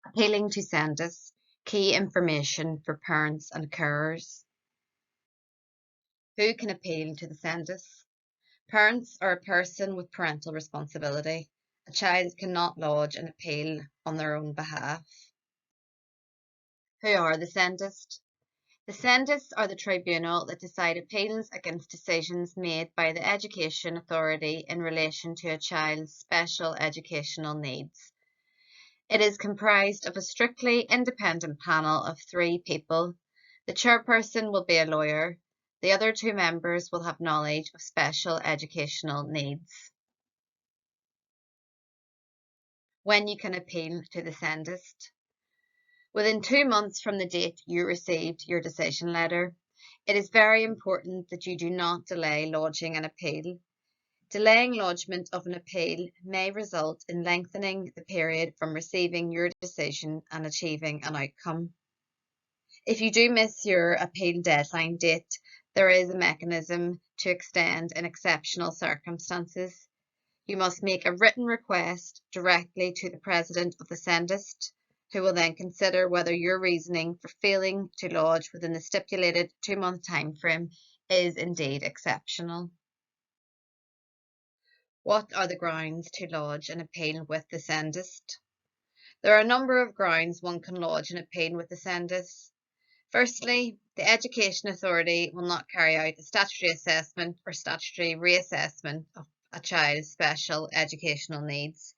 Appealing to SENDIST, key information for parents and carers. Who can appeal to the SENDIST? Parents are a person with parental responsibility. A child cannot lodge an appeal on their own behalf. Who are the SENDIST? The SENDIST are the tribunal that decide appeals against decisions made by the Education Authority in relation to a child's special educational needs. It is comprised of a strictly independent panel of 3 people. The chairperson will be a lawyer. The other 2 members will have knowledge of special educational needs. When you can appeal to the SENDIST. Within 2 months from the date you received your decision letter, it is very important that you do not delay lodging an appeal. Delaying lodgement of an appeal may result in lengthening the period from receiving your decision and achieving an outcome. If you do miss your appeal deadline date, there is a mechanism to extend in exceptional circumstances. You must make a written request directly to the President of the SENDIST, who will then consider whether your reasoning for failing to lodge within the stipulated 2-month time frame is indeed exceptional. What are the grounds to lodge an appeal with the SENDIST? There are a number of grounds one can lodge an appeal with the SENDIST. Firstly, the Education Authority will not carry out a statutory assessment or statutory reassessment of a child's special educational needs.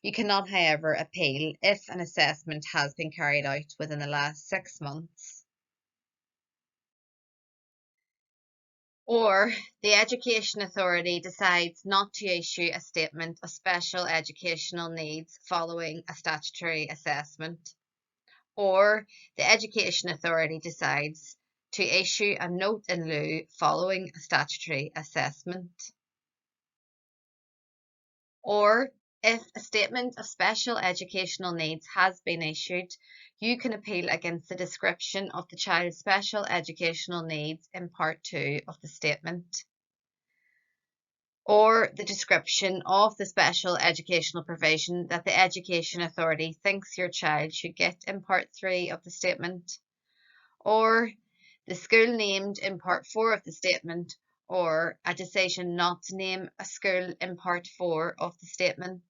You cannot, however, appeal if an assessment has been carried out within the last 6 months. Or the Education Authority decides not to issue a statement of special educational needs following a statutory assessment. Or the Education Authority decides to issue a note in lieu following a statutory assessment. Or if a statement of special educational needs has been issued, you can appeal against the description of the child's special educational needs in Part 2 of the statement, or the description of the special educational provision that the Education Authority thinks your child should get in Part 3 of the statement, or the school named in Part 4 of the statement, or a decision not to name a school in Part 4 of the statement.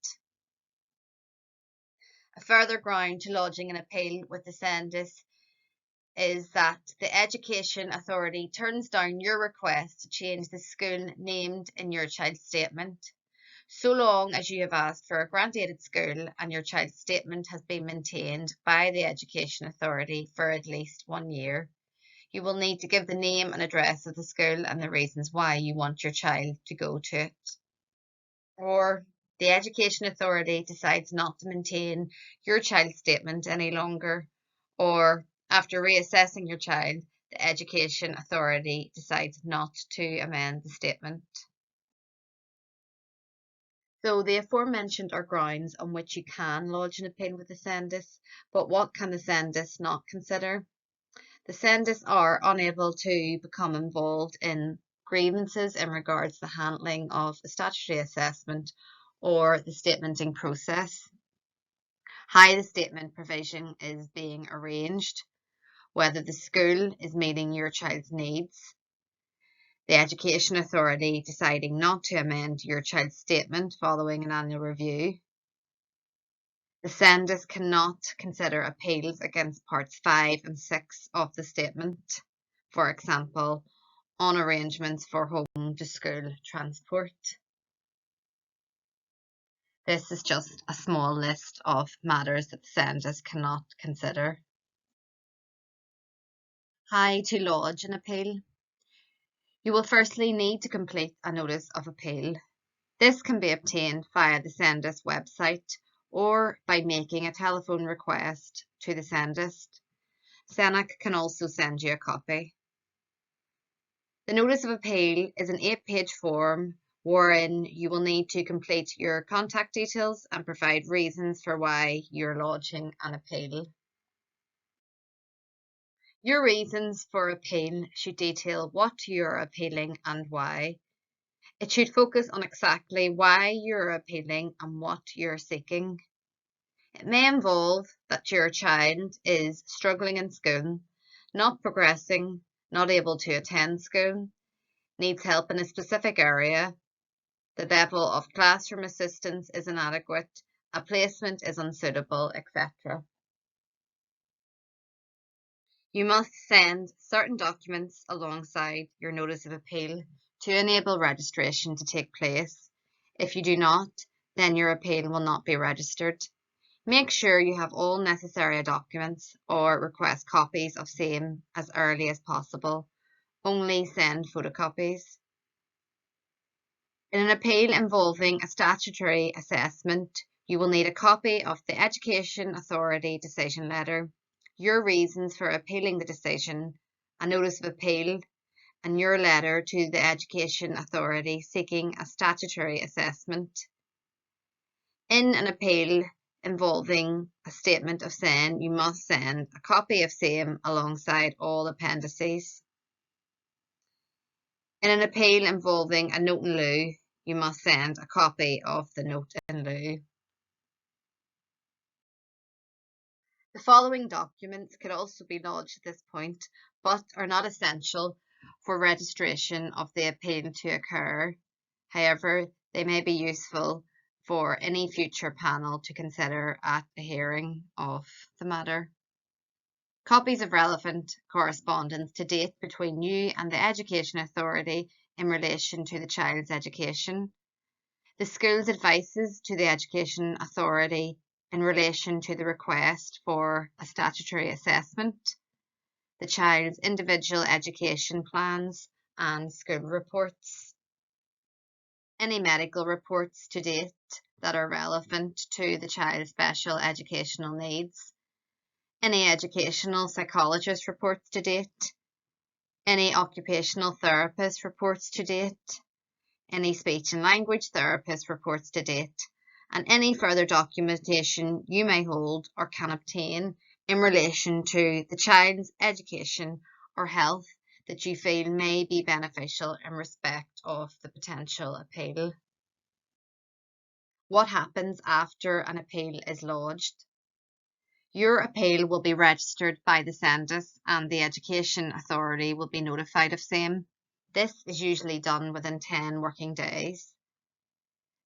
A further ground to lodging an appeal with the SENDIST is that the Education Authority turns down your request to change the school named in your child's statement. So long as you have asked for a grant-aided school and your child's statement has been maintained by the Education Authority for at least 1 year, you will need to give the name and address of the school and the reasons why you want your child to go to it. Or the Education Authority decides not to maintain your child's statement any longer, or after reassessing your child, the Education Authority decides not to amend the statement. So the aforementioned are grounds on which you can lodge an appeal with the SENDIST, but what can the SENDIST not consider? The SENDIST are unable to become involved in grievances in regards to the handling of a statutory assessment or the statementing process, how the statement provision is being arranged, whether the school is meeting your child's needs, the Education Authority deciding not to amend your child's statement following an annual review. The SENDIST cannot consider appeals against Parts 5 and 6 of the statement, for example, on arrangements for home to school transport. This is just a small list of matters that the SENDIST cannot consider. How to lodge an appeal? You will firstly need to complete a notice of appeal. This can be obtained via the SENDIST website or by making a telephone request to the SENDIST. SENAC can also send you a copy. The notice of appeal is an 8-page form wherein you will need to complete your contact details and provide reasons for why you're lodging an appeal. Your reasons for appeal should detail what you're appealing and why. It should focus on exactly why you're appealing and what you're seeking. It may involve that your child is struggling in school, not progressing, not able to attend school, needs help in a specific area, the level of classroom assistance is inadequate, a placement is unsuitable, etc. You must send certain documents alongside your notice of appeal to enable registration to take place. If you do not, then your appeal will not be registered. Make sure you have all necessary documents or request copies of same as early as possible. Only send photocopies. In an appeal involving a statutory assessment, you will need a copy of the Education Authority decision letter, your reasons for appealing the decision, a notice of appeal, and your letter to the Education Authority seeking a statutory assessment. In an appeal involving a statement of SEN, you must send a copy of same alongside all appendices. In an appeal involving a note in lieu, you must send a copy of the note in lieu. The following documents could also be lodged at this point, but are not essential for registration of the appeal to occur. However, they may be useful for any future panel to consider at a hearing of the matter. Copies of relevant correspondence to date between you and the Education Authority in relation to the child's education. The school's advices to the Education Authority in relation to the request for a statutory assessment. The child's individual education plans and school reports. Any medical reports to date that are relevant to the child's special educational needs. Any educational psychologist reports to date. Any occupational therapist reports to date. Any speech and language therapist reports to date, and any further documentation you may hold or can obtain in relation to the child's education or health that you feel may be beneficial in respect of the potential appeal. What happens after an appeal is lodged? Your appeal will be registered by the SENDIST and the Education Authority will be notified of same. This is usually done within 10 working days.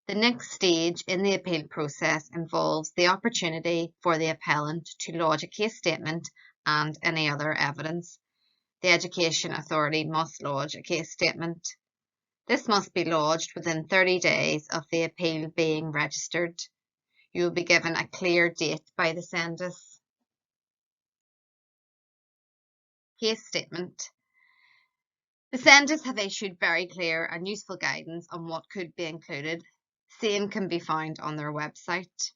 The next stage in the appeal process involves the opportunity for the appellant to lodge a case statement and any other evidence. The Education Authority must lodge a case statement. This must be lodged within 30 days of the appeal being registered. You will be given a clear date by the SENDIST. Case statement. The SENDIST have issued very clear and useful guidance on what could be included. Same can be found on their website.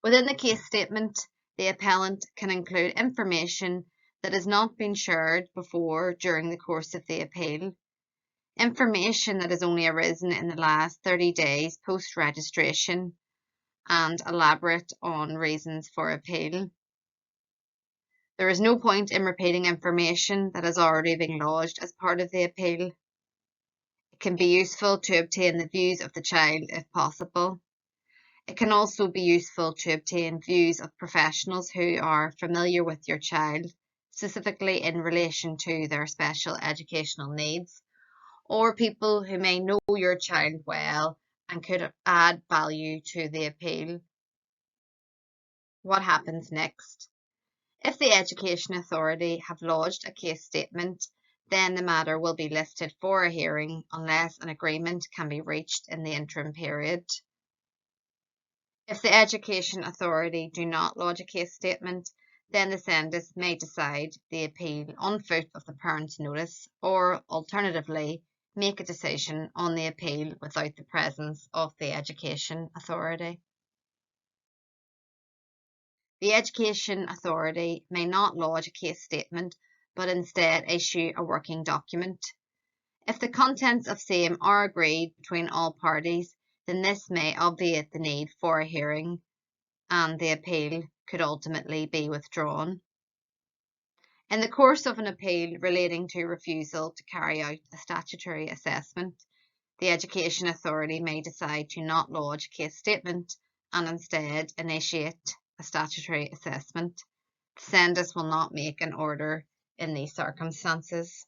Within the case statement, the appellant can include information that has not been shared before during the course of the appeal, information that has only arisen in the last 30 days post-registration, and elaborate on reasons for appeal. There is no point in repeating information that has already been lodged as part of the appeal. It can be useful to obtain the views of the child if possible. It can also be useful to obtain views of professionals who are familiar with your child, specifically in relation to their special educational needs, or people who may know your child well and could add value to the appeal. What happens next? If the Education Authority have lodged a case statement, then the matter will be listed for a hearing unless an agreement can be reached in the interim period. If the Education Authority do not lodge a case statement, then the SENDIST may decide the appeal on foot of the parent's notice, or alternatively, make a decision on the appeal without the presence of the Education Authority. The Education Authority may not lodge a case statement, but instead issue a working document. If the contents of same are agreed between all parties, then this may obviate the need for a hearing, and the appeal could ultimately be withdrawn. In the course of an appeal relating to refusal to carry out a statutory assessment, the Education Authority may decide to not lodge a case statement and instead initiate a statutory assessment. The SENDIST will not make an order in these circumstances.